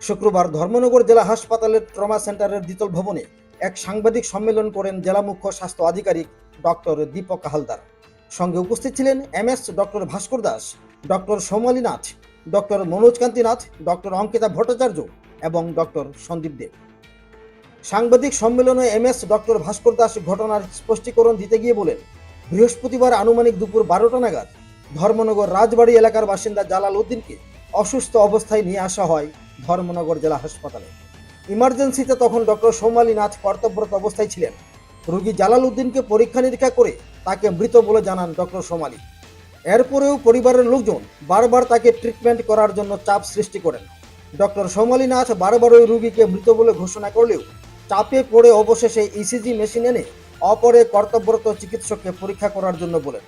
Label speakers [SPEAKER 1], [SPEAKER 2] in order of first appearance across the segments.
[SPEAKER 1] শুক্রবার ধর্মনগর জেলা হাসপাতালের ট্রমা সেন্টারের দ্বিতল ভবনে এক সাংবাদিক সম্মেলন করেন জেলা মুখ্য স্বাস্থ্য আধিকারিক ডক্টর দীপক হালদার। সঙ্গে উপস্থিত ছিলেন এমএস ডক্টর ভাস্কর Das, doctor Somali Nath, doctor Manoj Kanti Nath, doctor Ankita Bhattacharya এবং ডক্টর সন্দীপ দেব। সাংবাদিক সম্মেলনে এমএস ডক্টর ভাস্কর দাস ঘটনার স্পষ্টীকরণ দিতে গিয়ে বলেন, বৃহস্পতিবার আনুমানিক দুপুর 12টা নাগাদ ধর্মনগর রাজবাড়ি এলাকার বাসিন্দা জালাল উদ্দিনকে অসুস্থ অবস্থায় নিয়ে আসা হয় ধর্মনগর জেলা হাসপাতালে। ইমার্জেন্সিতে তখন ডক্টর সোমালী নাথ কর্তব্যরত অবস্থায় ছিলেন। রোগী জালাল উদ্দিনকে পরীক্ষা নিরীক্ষা করে তাকে মৃত বলে জানান ডক্টর সোমালী। এরপরেও পরিবারের লোকজন বারবার তাকে ট্রিটমেন্ট করার জন্য চাপ সৃষ্টি করেন। ডক্টর সোমালী নাথ বারবার ওই রোগীকে মৃত বলে ঘোষণা করলেও চাপে পড়ে অবশেষে ইসিজি মেশিন এনে অপরে কর্তব্যরত চিকিৎসককে পরীক্ষা করার জন্য বলেন।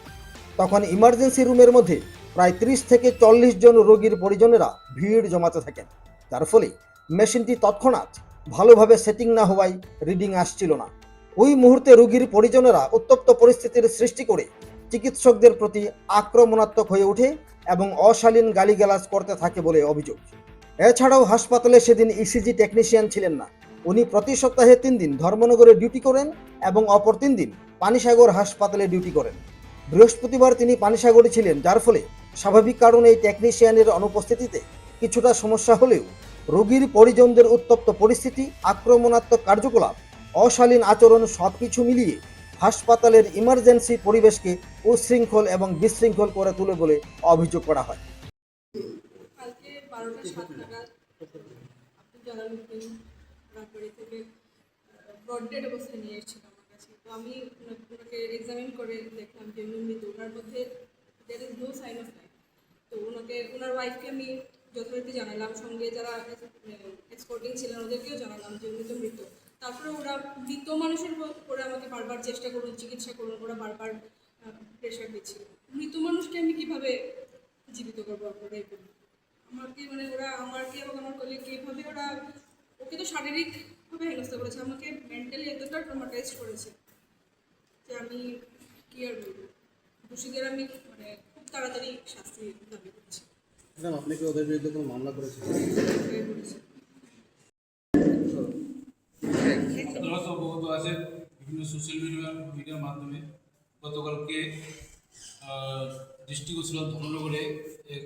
[SPEAKER 1] তখন ইমার্জেন্সি রুমের মধ্যে প্রায় 30 থেকে 40 জন রোগীর পরিজনেরা ভিড় জমাতে থাকেন, যার ফলে মেশিনটি তৎক্ষণাৎ ভালোভাবে সেটিং না হওয়ায় রিডিং আসছিল না। ওই মুহূর্তে রোগীর পরিজনেরা উত্তপ্ত পরিস্থিতির সৃষ্টি করে চিকিৎসকদের প্রতি আক্রমণাত্মক হয়ে ওঠে এবং অশালীন গালিগালাজ করতে থাকে বলে অভিযোগ। এছাড়াও হাসপাতালে সেদিন ইসিজি টেকনিশিয়ান ছিলেন না। উনি প্রতি সপ্তাহে 3 দিন ধর্মনগরে ডিউটি করেন এবং অপর 3 দিন পানিসাগর হাসপাতালে ডিউটি করেন। বৃহস্পতিবার তিনি পানিসাগরে ছিলেন, যার ফলে স্বাভাবিক কারণে এই টেকনিশিয়ানের অনুপস্থিতিতে কিছুটা সমস্যা হলেও রোগীর পরিজনদের উত্তপ্ত পরিস্থিতি, আক্রমণাত্মক কার্যকলাপ, অশালীন আচরণ সবকিছু মিলিয়ে হাসপাতালের ইমার্জেন্সি পরিবেশকে উচ্ছৃঙ্খল এবং বিশৃঙ্খল করে তোলে বলে অভিযোগ করা হয়।
[SPEAKER 2] কালকে 12টা 7 নাগাদ আব্দুল জালাল উদ্দিন রাজবাড়ি থেকে ব্রড ডেড অবস্থায় নিয়ে এসেছিল আমার কাছে। তো আমি ওনাকে এক্সামিন করে দেখলাম যে উনি মৃত। ওনার মধ্যে there is no sign of life. তো ওনার ওয়াইফকে আমি যথারীতি জানালাম, সঙ্গে যারা এক্সপোর্টিং ছিলেন ওদেরকেও জানালাম যে উনি তো মৃত। তারপরে ওরা মৃত মানুষের করে আমাকে বারবার চেষ্টা করুন, চিকিৎসা করুন, ওরা বারবার প্রেশার দিচ্ছিল। মৃত মানুষকে আমি কীভাবে জীবিত করবো আপনারা এই বলুন। আমাকে ওরা আমাকে এবং আমার কলিগকে এইভাবে ওরা ওকে তো শারীরিকভাবে হেনস্থা করেছে, আমাকে মেন্টালি এতটা ট্রমাটাইজ করেছে যে আমি কি আর বলবো। দোষীদের আমি খুব তাড়াতাড়ি শাস্তি দাবি করছি।
[SPEAKER 3] ম্যাডাম, আপনি কি ওদের বিরুদ্ধে কোনো মামলা করেছেন?
[SPEAKER 4] আপনারা তো অবগত আছেন বিভিন্ন সোশ্যাল মিডিয়ার মাধ্যমে গতকালকে ডিস্ট্রিক্ট ছিল ধর্মনগরে এক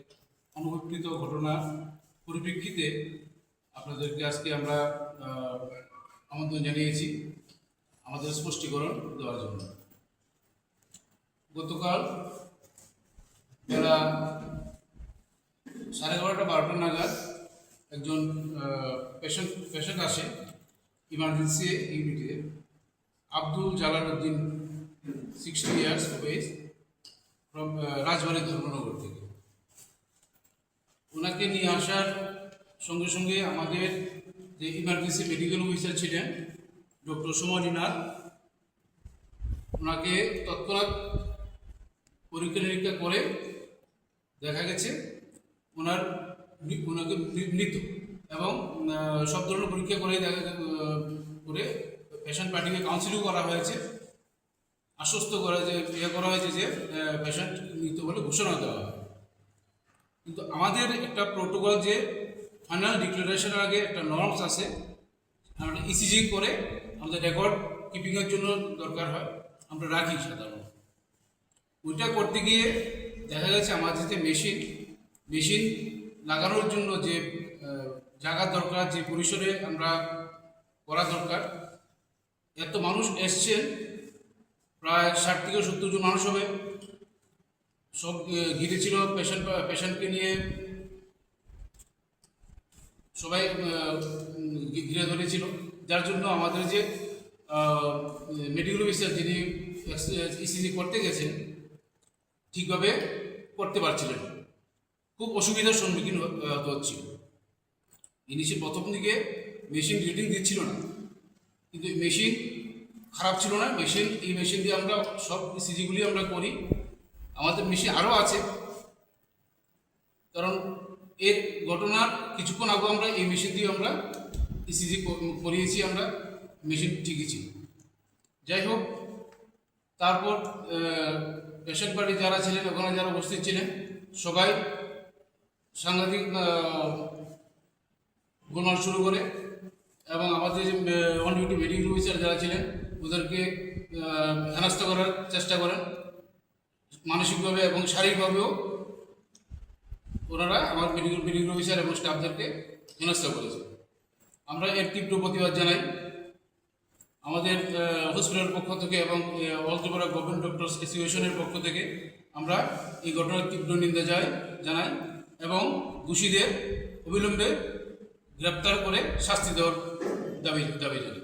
[SPEAKER 4] অনুভূতিত ঘটনার পরিপ্রেক্ষিতে আপনাদেরকে আজকে আমরা আমন্ত্রণ জানিয়েছি আমাদের স্পষ্টীকরণ দেওয়ার জন্য। গতকাল বেলা 11:30-12টা নাগাদ একজন পেশেন্ট আসে ইমার্জেন্সি ইউনিটে। Abdul Jalal Uddin, 60 years of age, from Rajbari Dharmanagar থেকে। ওনাকে নিয়ে আসার সঙ্গে সঙ্গে আমাদের যে ইমার্জেন্সি মেডিকেল অফিসার ছিলেন ডক্টর সোমালী নাথ, ওনাকে তৎক্ষণাৎ পরীক্ষা নিরীক্ষা করে দেখা গেছে ওনাকে মৃত, এবং সব ধরনের পরীক্ষা করে করে পেশেন্ট পার্টিকে কাউন্সিলিং করা হয়েছে, আশ্বস্ত করা হয়েছে যে পেশেন্ট মৃত বলে ঘোষণা দেওয়া হয়। কিন্তু আমাদের একটা প্রোটোকল যে ফাইনাল ডিক্লারেশনের আগে একটা নর্মস আছে, আমরা ইসিজি করে আমাদের রেকর্ড কিপিংয়ের জন্য দরকার হয়, আমরা রাখি সাধারণত। ওইটা করতে গিয়ে দেখা গেছে আমাদের যে মেশিন লাগানোর জন্য যে জায়গার দরকার, যে পরিসরে আমরা করা দরকার, এত মানুষ এসছেন, প্রায় 60 থেকে 70 জন মানুষ হবে। সব ঘিরে ছিল পেশেন্টকে নিয়ে, সবাই ঘিরে ধরেছিল, যার জন্য আমাদের যে মেডিকেল অফিসার যিনি ইসিজি করতে গেছেন ঠিকভাবে করতে পারছিলেন, খুব অসুবিধার সম্মুখীন হতে হচ্ছিল। প্রথম দিকে মেশিন রিডিং দিচ্ছিল না, কিন্তু মেশিন খারাপ ছিল না। এই মেশিন দিয়ে আমরা সব ইসিজিগুলি আমরা করি। আমাদের মেশিন আরও আছে, কারণ এর ঘটনার কিছুক্ষণ আগে আমরা এই মেশিন দিয়ে আমরা ইসিজি করিয়েছি, আমরা মেশিন ঠিকই ছিল। যাই হোক, তারপর পেশেন্ট বাড়ি যারা ছিলেন, ওখানে যারা উপস্থিত ছিলেন, সবাই সাংঘাতিক গোলমাল শুরু করে এবং আমাদের অন ডিউটি মেডিকেল অফিসার যারা ছিলেন ওদেরকে হেনস্থা করার চেষ্টা করেন, মানসিকভাবে এবং শারীরিকভাবেও ওনারা আমার মেডিকেল অফিসার এবং স্টাফদেরকে হেনস্থা করেছে। আমরা এর তীব্র প্রতিবাদ জানাই। আমাদের হসপিটালের পক্ষ থেকে এবং অল ত্রিপুরা গভর্নমেন্ট ডক্টরস অ্যাসোসিয়েশনের পক্ষ থেকে আমরা এই ঘটনার তীব্র নিন্দা জানাই এবং দোষীদের অবিলম্বে গ্রেপ্তার করে শাস্তি দেওয়ার দাবি জানাই।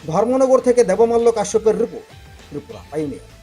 [SPEAKER 1] ধর্মনগর থেকে দেবমাল্য কাশ্যপের রিপোর্ট, ত্রিপুরা পাইওনিয়ার।